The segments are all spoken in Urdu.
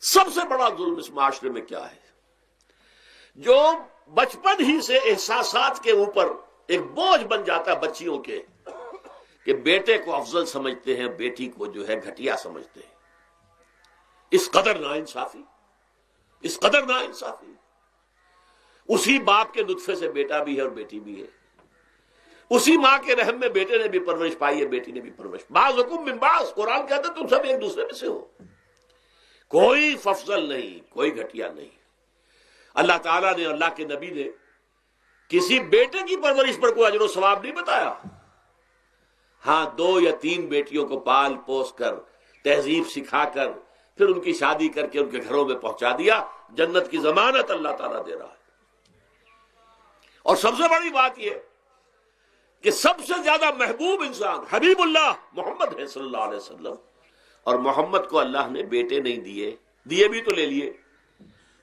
سب سے بڑا ظلم اس معاشرے میں کیا ہے؟ جو بچپن ہی سے احساسات کے اوپر ایک بوجھ بن جاتا ہے بچیوں کے، کہ بیٹے کو افضل سمجھتے ہیں، بیٹی کو جو ہے گھٹیا سمجھتے ہیں۔ اس قدر ناانصافی، اس قدر ناانصافی۔ اسی باپ کے نطفے سے بیٹا بھی ہے اور بیٹی بھی ہے، اسی ماں کے رحم میں بیٹے نے بھی پرورش پائی ہے، بیٹی نے بھی پرورش۔ بعضکم من بعض، قرآن کہتا ہے تم سب ایک دوسرے میں سے ہو، کوئی افضل نہیں، کوئی گھٹیا نہیں۔ اللہ تعالیٰ نے، اللہ کے نبی نے کسی بیٹے کی پرورش پر کوئی اجر و ثواب نہیں بتایا۔ ہاں، 2 یا 3 بیٹیوں کو پال پوس کر، تہذیب سکھا کر، پھر ان کی شادی کر کے ان کے گھروں میں پہنچا دیا، جنت کی ضمانت اللہ تعالیٰ دے رہا ہے۔ اور سب سے بڑی بات یہ کہ سب سے زیادہ محبوب انسان حبیب اللہ محمد ہے صلی اللہ علیہ وسلم، اور محمد کو اللہ نے بیٹے نہیں دیے، دیے بھی تو لے لیے،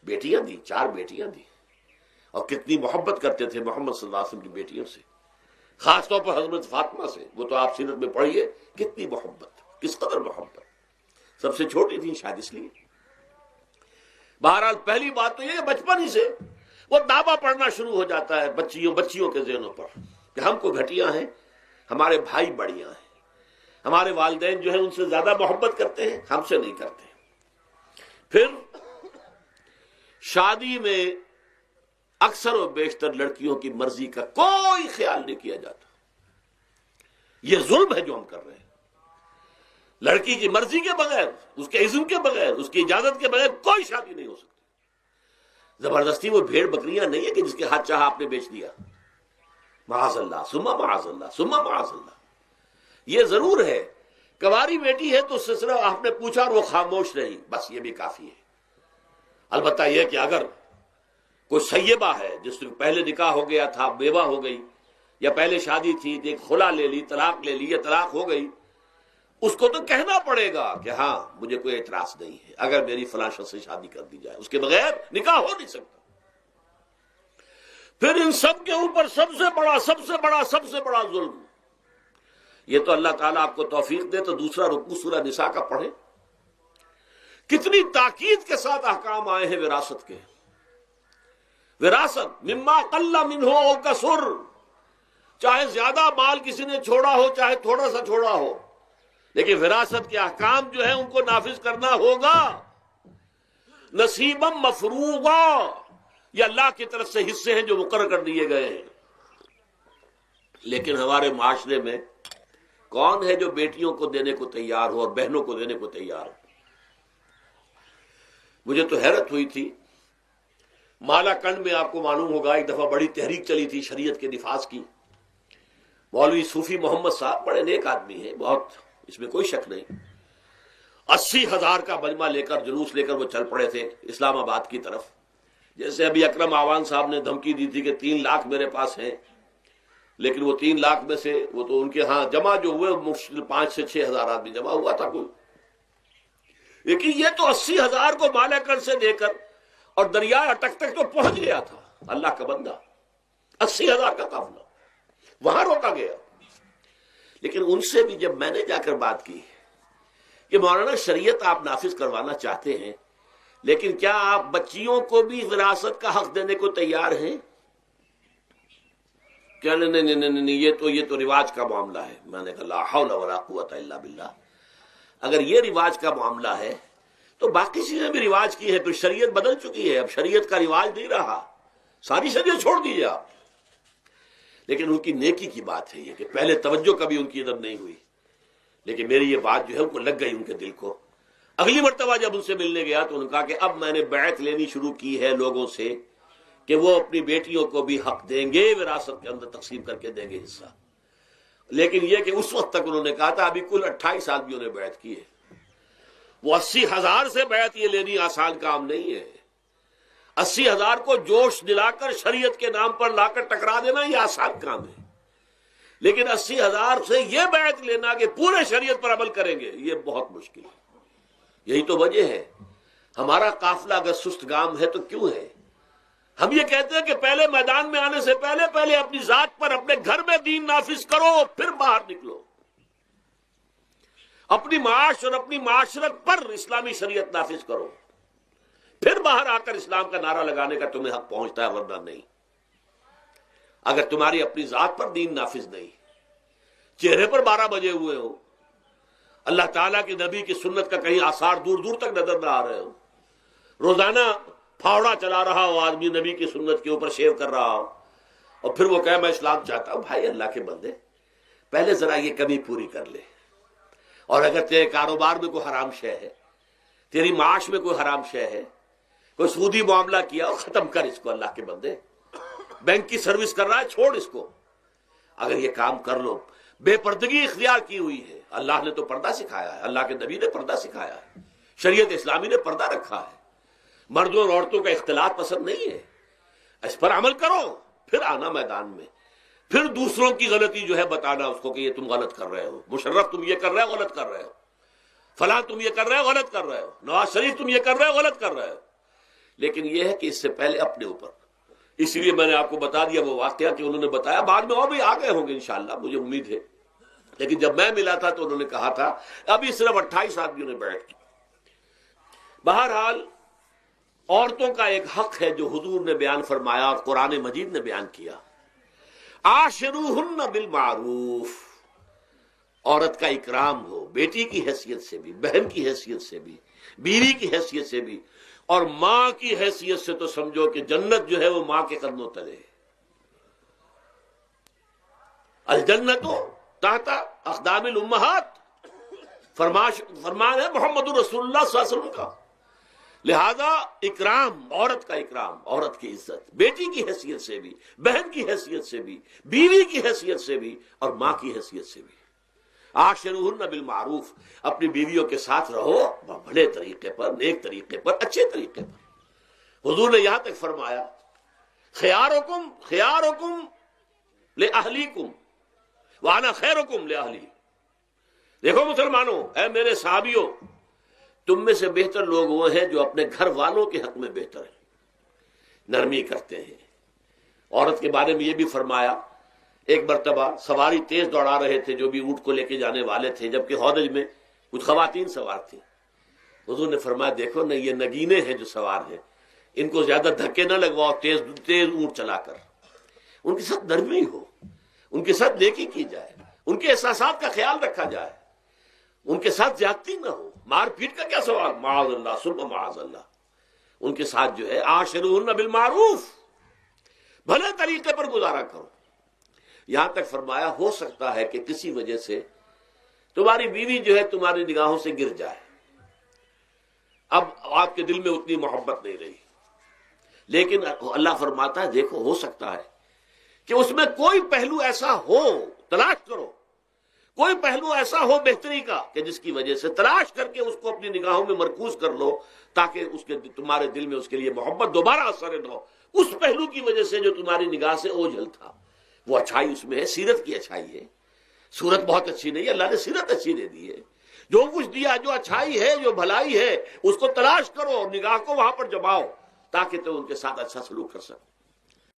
بیٹیاں دی، 4 بیٹیاں دی، اور کتنی محبت کرتے تھے محمد صلی اللہ علیہ وسلم کی بیٹیوں سے، خاص طور پر حضرت فاطمہ سے، وہ تو آپ سیرت میں پڑھیے کتنی محبت، کس قدر محبت۔ سب سے چھوٹی تھی شاید اس لیے۔ بہرحال پہلی بات تو یہ کہ بچپن ہی سے وہ دعویٰ پڑھنا شروع ہو جاتا ہے بچیوں کے ذہنوں پر کہ ہم کو گھٹیا ہیں، ہمارے بھائی بڑیاں ہیں، ہمارے والدین جو ہیں ان سے زیادہ محبت کرتے ہیں، ہم سے نہیں کرتے۔ پھر شادی میں اکثر و بیشتر لڑکیوں کی مرضی کا کوئی خیال نہیں کیا جاتا۔ یہ ظلم ہے جو ہم کر رہے ہیں۔ لڑکی کی مرضی کے بغیر، اس کے اذن کے بغیر، اس کی اجازت کے بغیر کوئی شادی نہیں ہو سکتی۔ زبردستی وہ بھیڑ بکریاں نہیں ہے کہ جس کے ہاتھ چاہا آپ نے بیچ دیا، معاذ اللہ ثم معاذ اللہ ثم معاذ اللہ۔ یہ ضرور ہے کنواری بیٹی ہے تو اس سے صرف آپ نے پوچھا اور وہ خاموش رہی، بس یہ بھی کافی ہے۔ البتہ یہ کہ اگر کوئی سیبہ ہے جس سے پہلے نکاح ہو گیا تھا، بیوہ ہو گئی، یا پہلے شادی تھی ایک خلا لے لی، طلاق لے لی، یا طلاق ہو گئی، اس کو تو کہنا پڑے گا کہ ہاں مجھے کوئی اعتراض نہیں ہے اگر میری فلاں شخص سے شادی کر دی جائے، اس کے بغیر نکاح ہو نہیں سکتا۔ پھر ان سب کے اوپر سب سے بڑا ظلم، یہ تو اللہ تعالیٰ آپ کو توفیق دے تو دوسرا رکوع سورہ نساء کا پڑھیں، کتنی تاکید کے ساتھ احکام آئے ہیں وراثت کے۔ وراثت مما قل منہ او کثر، چاہے زیادہ مال کسی نے چھوڑا ہو چاہے تھوڑا سا چھوڑا ہو، لیکن وراثت کے احکام جو ہیں ان کو نافذ کرنا ہوگا۔ نصیبا مفروضا، یہ اللہ کی طرف سے حصے ہیں جو مقرر کر دیے گئے ہیں۔ لیکن ہمارے معاشرے میں کون ہے جو بیٹیوں کو دینے کو تیار ہو اور بہنوں کو دینے کو تیار ہو؟ مجھے تو حیرت ہوئی تھی، مالا کنڈ میں آپ کو معلوم ہوگا ایک دفعہ بڑی تحریک چلی تھی شریعت کے نفاذ کی۔ مولوی صوفی محمد صاحب بڑے نیک آدمی ہیں، بہت، اس میں کوئی شک نہیں۔ 80,000 کا مجمع لے کر، جلوس لے کر وہ چل پڑے تھے اسلام آباد کی طرف۔ جیسے ابھی اکرم آوان صاحب نے دھمکی دی تھی کہ 3 لاکھ میرے پاس ہیں، لیکن وہ 3 لاکھ میں سے وہ تو ان کے ہاں جمع جو ہوئے مشکل 5 سے 6,000 آدمی جمع ہوا تھا کوئی، لیکن یہ تو 80,000 کو مالا کنڈ سے دے کر اور دریا اٹک تک تو پہنچ گیا تھا۔ اللہ کا بندہ، 80,000 کا قافلہ وہاں روکا گیا۔ لیکن ان سے بھی جب میں نے جا کر بات کی کہ مولانا شریعت آپ نافذ کروانا چاہتے ہیں، لیکن کیا آپ بچیوں کو بھی وراثت کا حق دینے کو تیار ہیں؟ کیا نہیں، یہ تو رواج کا معاملہ ہے۔ میں نے کہا لا حول ولا قوت الا باللہ، اگر یہ رواج کا معاملہ ہے تو باقی چیزیں بھی رواج کی ہے، پھر شریعت بدل چکی ہے، اب شریعت کا رواج نہیں رہا، ساری شریعت چھوڑ دیجیے آپ۔ لیکن ان کی نیکی کی بات ہے یہ کہ پہلے توجہ کبھی ان کی ادب نہیں ہوئی، لیکن میری یہ بات جو ہے ان کو لگ گئی ان کے دل کو۔ اگلی مرتبہ جب ان سے ملنے گیا تو انہوں نے کہا کہ اب میں نے بیعت لینی شروع کی ہے لوگوں سے کہ وہ اپنی بیٹیوں کو بھی حق دیں گے، وراثت کے اندر تقسیم کر کے دیں گے حصہ۔ لیکن یہ کہ اس وقت تک انہوں نے کہا تھا، ابھی کل 28 آدمیوں نے بیعت کی ہے، وہ 80,000 سے بیعت یہ لینی آسان کام نہیں ہے۔ 80,000 کو جوش دلا کر شریعت کے نام پر لا کر ٹکرا دینا یہ آسان کام ہے، لیکن 80,000 سے یہ بیعت لینا کہ پورے شریعت پر عمل کریں گے، یہ بہت مشکل ہے۔ یہی تو وجہ ہے ہمارا قافلہ اگر سست گام ہے تو کیوں ہے؟ ہم یہ کہتے ہیں کہ پہلے میدان میں آنے سے پہلے اپنی ذات پر، اپنے گھر میں دین نافذ کرو، پھر باہر نکلو، اپنی معاش اور اپنی معاشرت پر اسلامی شریعت نافذ کرو۔ پھر باہر آ کر اسلام کا نعرہ لگانے کا تمہیں حق پہنچتا ہے، ورنہ نہیں۔ اگر تمہاری اپنی ذات پر دین نافذ نہیں، چہرے پر 12 بجے ہوئے ہو، اللہ تعالیٰ کے نبی کی سنت کا کہیں آثار دور دور تک نظر نہ آ رہے ہو، روزانہ پھاوڑا چلا رہا ہو آدمی نبی کی سنت کے اوپر شیو کر رہا ہو، اور پھر وہ کہے میں اسلام چاہتا ہوں، بھائی اللہ کے بندے پہلے ذرا یہ کمی پوری کر لے۔ اور اگر تیرے کاروبار میں کوئی حرام شے ہے، تیری معاش میں کوئی حرام شے ہے، کوئی سودی معاملہ کیا ہو، ختم کر اس کو اللہ کے بندے۔ بینک کی سروس کر رہا ہے، چھوڑ اس کو۔ اگر یہ کام کر لو، بے پردگی اختیار کی ہوئی ہے۔ اللہ نے تو پردہ سکھایا ہے، اللہ کے نبی نے پردہ سکھایا ہے، شریعت اسلامی نے پردہ رکھا ہے، مردوں اور عورتوں کا اختلاط پسند نہیں ہے، اس پر عمل کرو، پھر آنا میدان میں، پھر دوسروں کی غلطی جو ہے بتانا اس کو کہ یہ تم غلط کر رہے ہو، مشرف تم یہ کر رہے ہو، غلط کر رہے ہو، فلاں تم یہ کر رہے ہو، غلط کر رہے ہو، نواز شریف تم یہ کر رہے ہو، غلط کر رہے ہو۔ لیکن یہ ہے کہ اس سے پہلے اپنے اوپر، اس لیے میں نے آپ کو بتا دیا وہ واقعہ کہ انہوں نے بتایا، بعد میں اور بھی آ گئے ہوں گے انشاءاللہ، مجھے امید ہے، لیکن جب میں ملا تھا تو انہوں نے کہا تھا ابھی صرف 28 آدمیوں نے بیعت کی۔ بہرحال عورتوں کا ایک حق ہے جو حضور نے بیان فرمایا اور قرآن مجید نے بیان کیا، عاشروہن بالمعروف، عورت کا اکرام ہو، بیٹی کی حیثیت سے بھی، بہن کی حیثیت سے بھی، بیوی کی حیثیت سے بھی، اور ماں کی حیثیت سے تو سمجھو کہ جنت جو ہے وہ ماں کے قدموں تلے ہے۔ الجنت تحت اقدام الامہات، فرمان ہے محمد رسول اللہ صلی اللہ علیہ وسلم کا۔ لہذا اکرام، عورت کا اکرام، عورت کی عزت، بیٹی کی حیثیت سے بھی، بہن کی حیثیت سے بھی، بیوی کی حیثیت سے بھی، اور ماں کی حیثیت سے بھی۔ عاشروہن بالمعروف، اپنی بیویوں کے ساتھ رہو بڑے طریقے پر، نیک طریقے پر، اچھے طریقے پر۔ حضور نے یہاں تک فرمایا خیارکم خیارکم لأہلیکم وانا خیرکم لأہلی۔ دیکھو مسلمانوں، اے میرے صحابیوں، تم میں سے بہتر لوگ وہ ہیں جو اپنے گھر والوں کے حق میں بہتر ہیں، نرمی کرتے ہیں۔ عورت کے بارے میں یہ بھی فرمایا، ایک مرتبہ سواری تیز دوڑا رہے تھے جو بھی اونٹ کو لے کے جانے والے تھے، جبکہ ہودج میں کچھ خواتین سوار تھیں۔ حضور نے فرمایا دیکھو نا، یہ نگینے ہیں جو سوار ہیں، ان کو زیادہ دھکے نہ لگواؤ تیز تیز اونٹ چلا کر، ان کے ساتھ نرمی ہو، ان کے ساتھ نیکی کی جائے، ان کے احساسات کا خیال رکھا جائے، ان کے ساتھ زیادتی نہ ہو، مار پیٹ کا کیا سوال، معاذ اللہ ثم معاذ اللہ۔ ان کے ساتھ جو ہے عاشروہن بالمعروف، بھلے طریقے پر گزارا کرو۔ یہاں تک فرمایا ہو سکتا ہے کہ کسی وجہ سے تمہاری بیوی جو ہے تمہاری نگاہوں سے گر جائے، اب آپ کے دل میں اتنی محبت نہیں رہی، لیکن اللہ فرماتا ہے دیکھو ہو سکتا ہے کہ اس میں کوئی پہلو ایسا ہو، تلاش کرو، کوئی پہلو ایسا ہو بہتری کا کہ جس کی وجہ سے تلاش کر کے اس کو اپنی نگاہوں میں مرکوز کر لو، تاکہ اس کے تمہارے دل میں اس کے لیے محبت دوبارہ اثر نہ ہو، اس پہلو کی وجہ سے جو تمہاری نگاہ سے اوجھل تھا۔ وہ اچھائی اس میں ہے، سیرت کی اچھائی ہے، صورت بہت اچھی نہیں ہے، اللہ نے سیرت اچھی دے دی ہے، جو کچھ دیا، جو اچھائی ہے، جو بھلائی ہے، اس کو تلاش کرو اور نگاہ کو وہاں پر جماؤ تاکہ تم ان کے ساتھ اچھا سلوک کر سکو۔